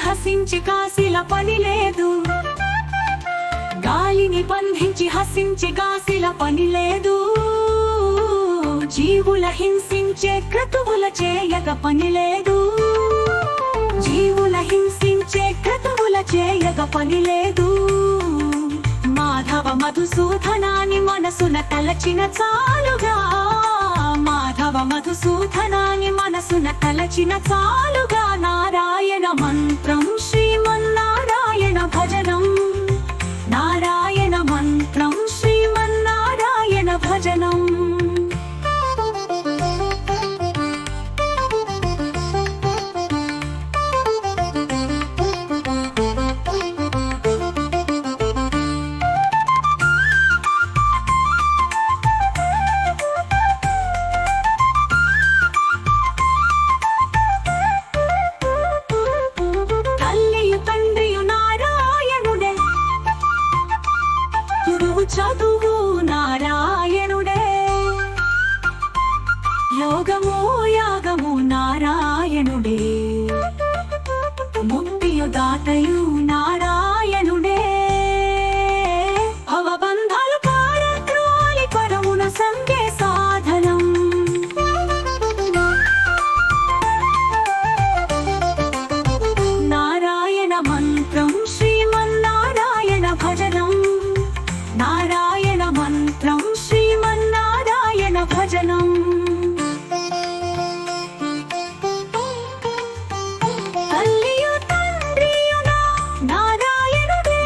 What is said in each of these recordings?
హసించి కాసిల పని లేదు, గాలిని బంధించి హసించి కాసిల పని లేదు, జీవుల హింసించే క్రతువుల చేయక పని లేదు, జీవుల హింసించే క్రతువుల చేయక పని లేదు. మాధవ మధుసూదనాని మనసున తలచిన చాలుగా, మాధవ మధుసూదనాని మనసున తలచిన చాలుగా. నారాయణ మంత్రం శ్రీమన్నారాయణ భజనం, నారాయణ మంత్రం శ్రీమన్నారాయణ భజనం. చదువు నారాయణుడే, యోగము యాగము నారాయణుడే, ముక్తియు దాతయు నారాయణుడే. భవబంధాలు పారద్రోలి పరమున సంగే సాధనం, నారాయణ మంత్రం శ్రీమన్నారాయణ భజనం, నారాయణ మంత్రం శ్రీమన్నారాయణ భజనం. తల్లియు తండ్రియు నారాయణుడే,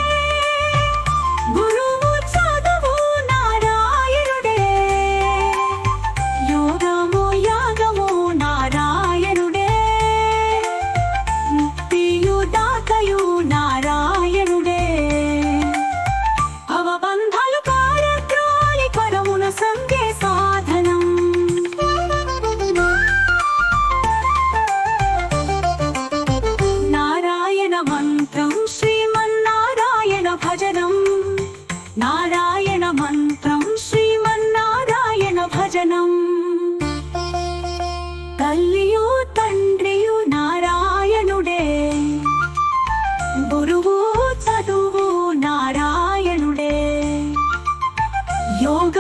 గురువు చదువు నారాయణుడే, యోగము యాగము నారాయణుడే, ముక్తియు దాతయు నారాయణుడే. భవబంధాలు పారద్రోలి పరమున సంగే సాధనం, నారాయణ మంత్రం శ్రీమన్నారాయణ భజనం, నారాయణ మంత్రం శ్రీమన్నారాయణ భజనం. తల్లియు తండ్రియు నారాయణుడే, గురువు చదువు నారాయణుడే, యోగ